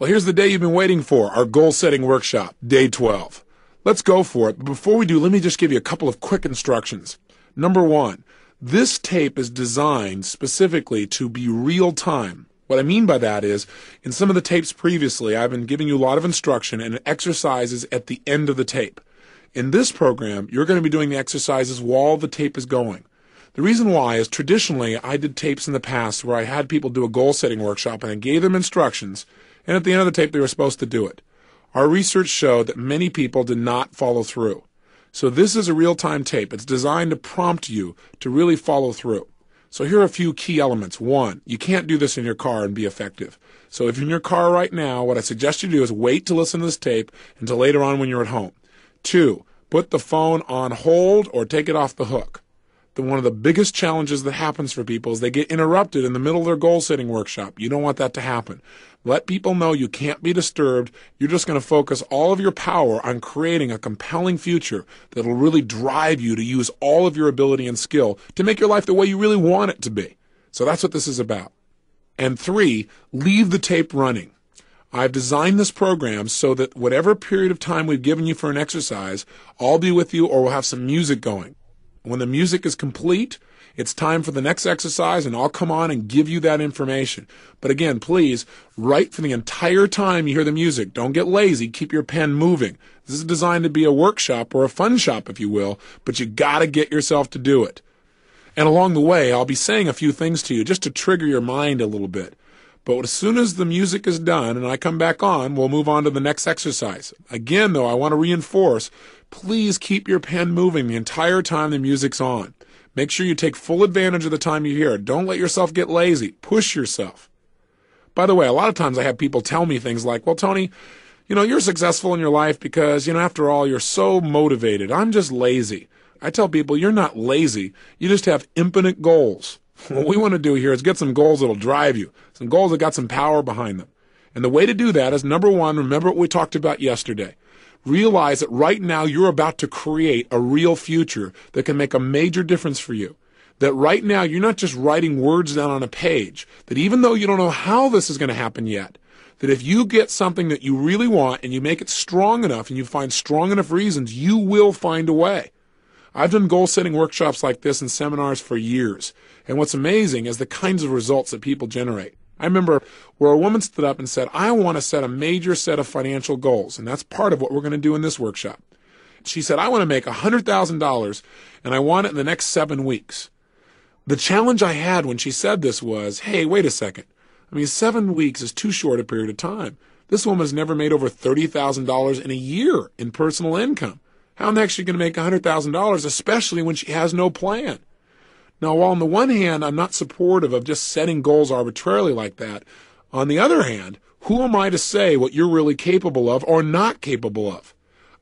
Well, here's the day you've been waiting for, our goal-setting workshop, day 12. Let's go for it, but before we do, let me just give you a couple of quick instructions. Number one, this tape is designed specifically to be real-time. What I mean by that is, in some of the tapes previously, I've been giving you a lot of instruction and exercises at the end of the tape. In this program, you're going to be doing the exercises while the tape is going. The reason why is traditionally I did tapes in the past where I had people do a goal-setting workshop and I gave them instructions, and at the end of the tape they were supposed to do it. Our research showed that many people did not follow through. So this is a real-time tape. It's designed to prompt you to really follow through. So here are a few key elements. One, you can't do this in your car and be effective. So if you're in your car right now, what I suggest you do is wait to listen to this tape until later on when you're at home. Two, put the phone on hold or take it off the hook. One of the biggest challenges that happens for people is they get interrupted in the middle of their goal-setting workshop. You don't want that to happen. Let people know you can't be disturbed. You're just going to focus all of your power on creating a compelling future that will really drive you to use all of your ability and skill to make your life the way you really want it to be. So that's what this is about. And three, leave the tape running. I've designed this program so that whatever period of time we've given you for an exercise, I'll be with you or we'll have some music going. When the music is complete, it's time for the next exercise, and I'll come on and give you that information. But again, please, write for the entire time you hear the music. Don't get lazy. Keep your pen moving. This is designed to be a workshop or a fun shop, if you will, but you got to get yourself to do it. And along the way, I'll be saying a few things to you just to trigger your mind a little bit. But as soon as the music is done and I come back on, we'll move on to the next exercise. Again, though, I want to reinforce, please keep your pen moving the entire time the music's on. Make sure you take full advantage of the time you hear it. Don't let yourself get lazy. Push yourself. By the way, a lot of times I have people tell me things like, well, Tony, you're successful in your life because, after all, you're so motivated. I'm just lazy. I tell people, you're not lazy. You just have infinite goals. What we want to do here is get some goals that'll drive you, some goals that got some power behind them. And the way to do that is, number one, remember what we talked about yesterday. Realize that right now you're about to create a real future that can make a major difference for you. That right now you're not just writing words down on a page, that even though you don't know how this is going to happen yet, that if you get something that you really want and you make it strong enough and you find strong enough reasons, you will find a way. I've done goal-setting workshops like this and seminars for years, and what's amazing is the kinds of results that people generate. I remember where a woman stood up and said, I want to set a major set of financial goals, and that's part of what we're going to do in this workshop. She said, I want to make $100,000, and I want it in the next 7 weeks. The challenge I had when she said this was, hey, wait a second. 7 weeks is too short a period of time. This woman has never made over $30,000 in a year in personal income. How in the heck is she going to make $100,000, especially when she has no plan? Now, while on the one hand, I'm not supportive of just setting goals arbitrarily like that, on the other hand, who am I to say what you're really capable of or not capable of?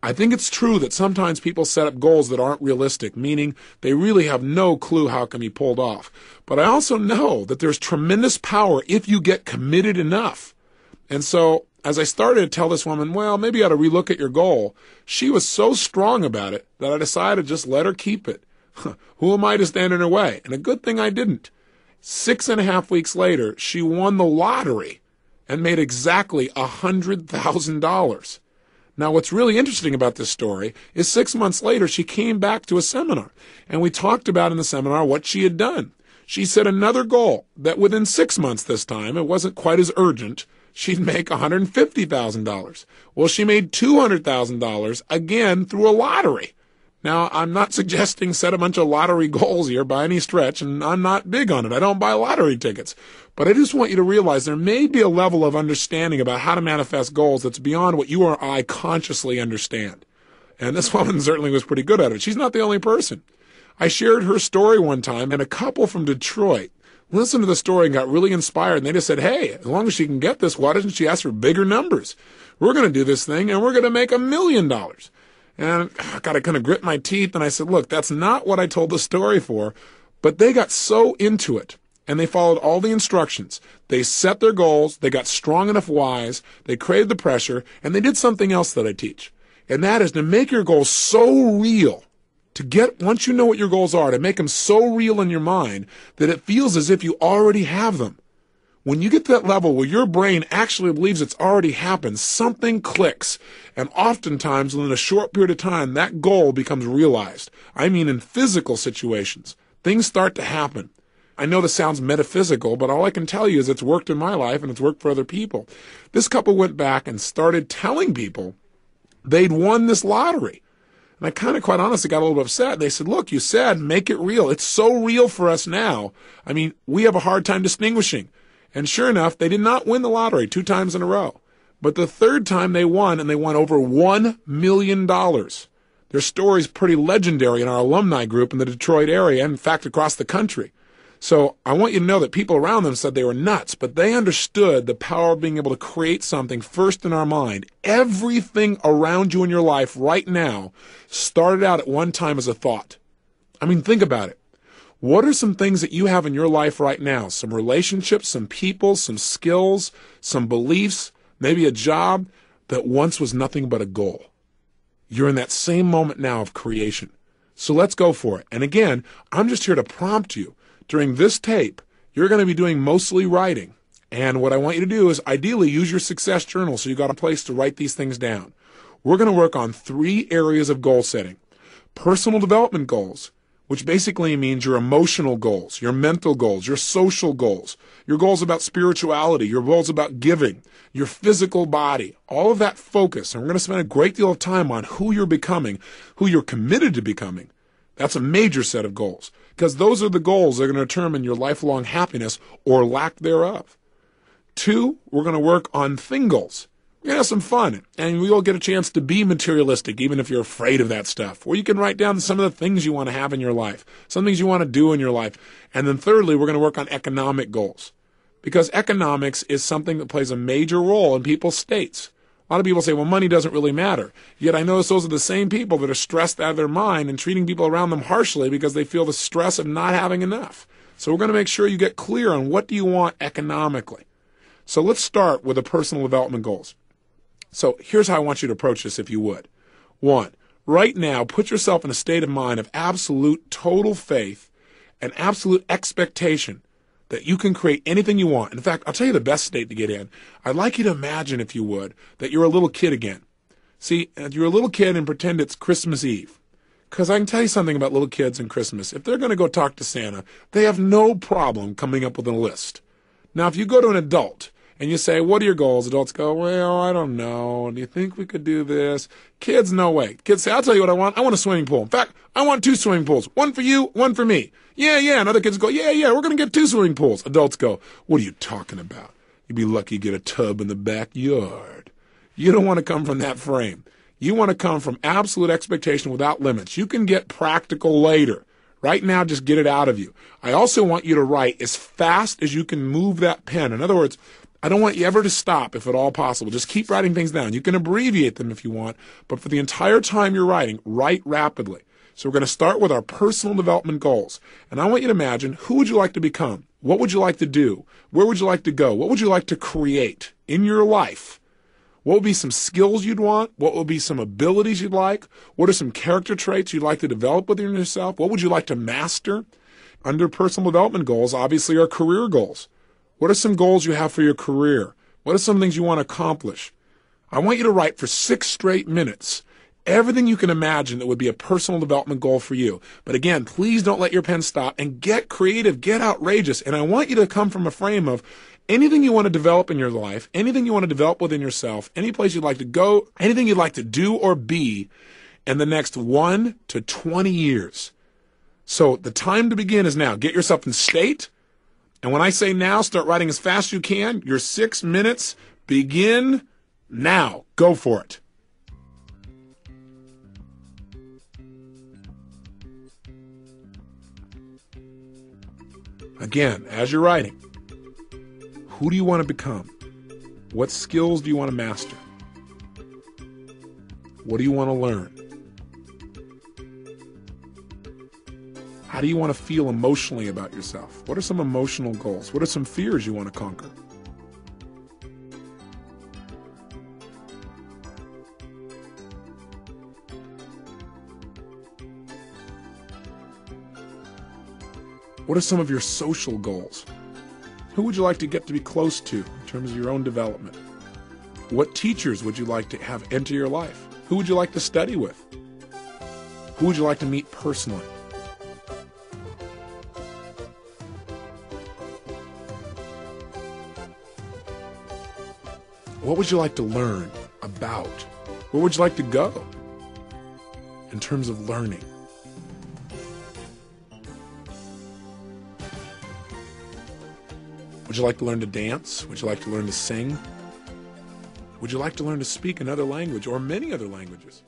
I think it's true that sometimes people set up goals that aren't realistic, meaning they really have no clue how it can be pulled off. But I also know that there's tremendous power if you get committed enough. And so, as I started to tell this woman, well, maybe you ought to relook at your goal, she was so strong about it that I decided to just let her keep it. Who am I to stand in her way? And a good thing I didn't. 6.5 weeks later, she won the lottery and made exactly $100,000. Now, what's really interesting about this story is 6 months later, she came back to a seminar, and we talked about in the seminar what she had done. She set another goal that within 6 months this time, it wasn't quite as urgent, she'd make $150,000. Well, she made $200,000 again through a lottery. Now, I'm not suggesting set a bunch of lottery goals here by any stretch, and I'm not big on it. I don't buy lottery tickets. But I just want you to realize there may be a level of understanding about how to manifest goals that's beyond what you or I consciously understand. And this woman certainly was pretty good at it. She's not the only person. I shared her story one time, and a couple from Detroit listened to the story and got really inspired, and they just said, hey, as long as she can get this, why doesn't she ask for bigger numbers? We're going to do this thing, and we're going to make $1 million. And I got to kind of grit my teeth, and I said, look, that's not what I told the story for. But they got so into it, and they followed all the instructions. They set their goals, they got strong enough whys, they created the pressure, and they did something else that I teach. And that is to make your goals so real, once you know what your goals are, to make them so real in your mind that it feels as if you already have them. When you get to that level where your brain actually believes it's already happened, something clicks. And oftentimes, within a short period of time, that goal becomes realized. I mean, in physical situations, things start to happen. I know this sounds metaphysical, but all I can tell you is it's worked in my life and it's worked for other people. This couple went back and started telling people they'd won this lottery. And I kind of, quite honestly, got a little upset. They said, look, you said make it real. It's so real for us now. I mean, we have a hard time distinguishing. And sure enough, they did not win the lottery 2 times in a row. But the third time they won, and they won over $1 million. Their story's pretty legendary in our alumni group in the Detroit area, and in fact, across the country. So I want you to know that people around them said they were nuts, but they understood the power of being able to create something first in our mind. Everything around you in your life right now started out at one time as a thought. I mean, think about it. What are some things that you have in your life right now? Some relationships, some people, some skills, some beliefs, maybe a job that once was nothing but a goal. You're in that same moment now of creation. So let's go for it. And again, I'm just here to prompt you. During this tape, you're going to be doing mostly writing. And what I want you to do is ideally use your success journal so you got a place to write these things down. We're going to work on 3 areas of goal setting. Personal development goals, which basically means your emotional goals, your mental goals, your social goals, your goals about spirituality, your goals about giving, your physical body, all of that focus. And we're going to spend a great deal of time on who you're becoming, who you're committed to becoming. That's a major set of goals, because those are the goals that are going to determine your lifelong happiness or lack thereof. 2, we're going to work on thing goals. We're going to have some fun, and we'll get a chance to be materialistic, even if you're afraid of that stuff. Or you can write down some of the things you want to have in your life, some things you want to do in your life. And then thirdly, we're going to work on economic goals, because economics is something that plays a major role in people's states. A lot of people say, well, money doesn't really matter. Yet I notice those are the same people that are stressed out of their mind and treating people around them harshly because they feel the stress of not having enough. So we're going to make sure you get clear on what do you want economically. So let's start with the personal development goals. So here's how I want you to approach this, if you would. 1, right now, put yourself in a state of mind of absolute total faith and absolute expectation that you can create anything you want. In fact, I'll tell you the best state to get in. I'd like you to imagine, if you would, that you're a little kid again. See, you're a little kid and pretend it's Christmas Eve. Because I can tell you something about little kids and Christmas. If they're going to go talk to Santa, they have no problem coming up with a list. Now, if you go to an adult and you say, what are your goals? Adults go, well, I don't know. Do you think we could do this? Kids, no way. Kids say, I'll tell you what I want. I want a swimming pool. In fact, I want 2 swimming pools. One for you, one for me. Yeah. And other kids go, yeah, we're going to get 2 swimming pools. Adults go, what are you talking about? You'd be lucky to get a tub in the backyard. You don't want to come from that frame. You want to come from absolute expectation without limits. You can get practical later. Right now, just get it out of you. I also want you to write as fast as you can move that pen. In other words, I don't want you ever to stop if at all possible. Just keep writing things down. You can abbreviate them if you want, but for the entire time you're writing, write rapidly. So we're going to start with our personal development goals. And I want you to imagine, who would you like to become? What would you like to do? Where would you like to go? What would you like to create in your life? What would be some skills you'd want? What would be some abilities you'd like? What are some character traits you'd like to develop within yourself? What would you like to master? Under personal development goals, obviously, are career goals. What are some goals you have for your career? What are some things you want to accomplish? I want you to write for 6 straight minutes everything you can imagine that would be a personal development goal for you. But again, please don't let your pen stop and get creative, get outrageous. And I want you to come from a frame of anything you want to develop in your life, anything you want to develop within yourself, any place you'd like to go, anything you'd like to do or be in the next 1 to 20 years. So the time to begin is now. Get yourself in state. And when I say now, start writing as fast as you can. Your 6 minutes begin now. Go for it. Again, as you're writing, who do you want to become? What skills do you want to master? What do you want to learn? How do you want to feel emotionally about yourself? What are some emotional goals? What are some fears you want to conquer? What are some of your social goals? Who would you like to get to be close to in terms of your own development? What teachers would you like to have enter your life? Who would you like to study with? Who would you like to meet personally? What would you like to learn about? Where would you like to go in terms of learning? Would you like to learn to dance? Would you like to learn to sing? Would you like to learn to speak another language or many other languages?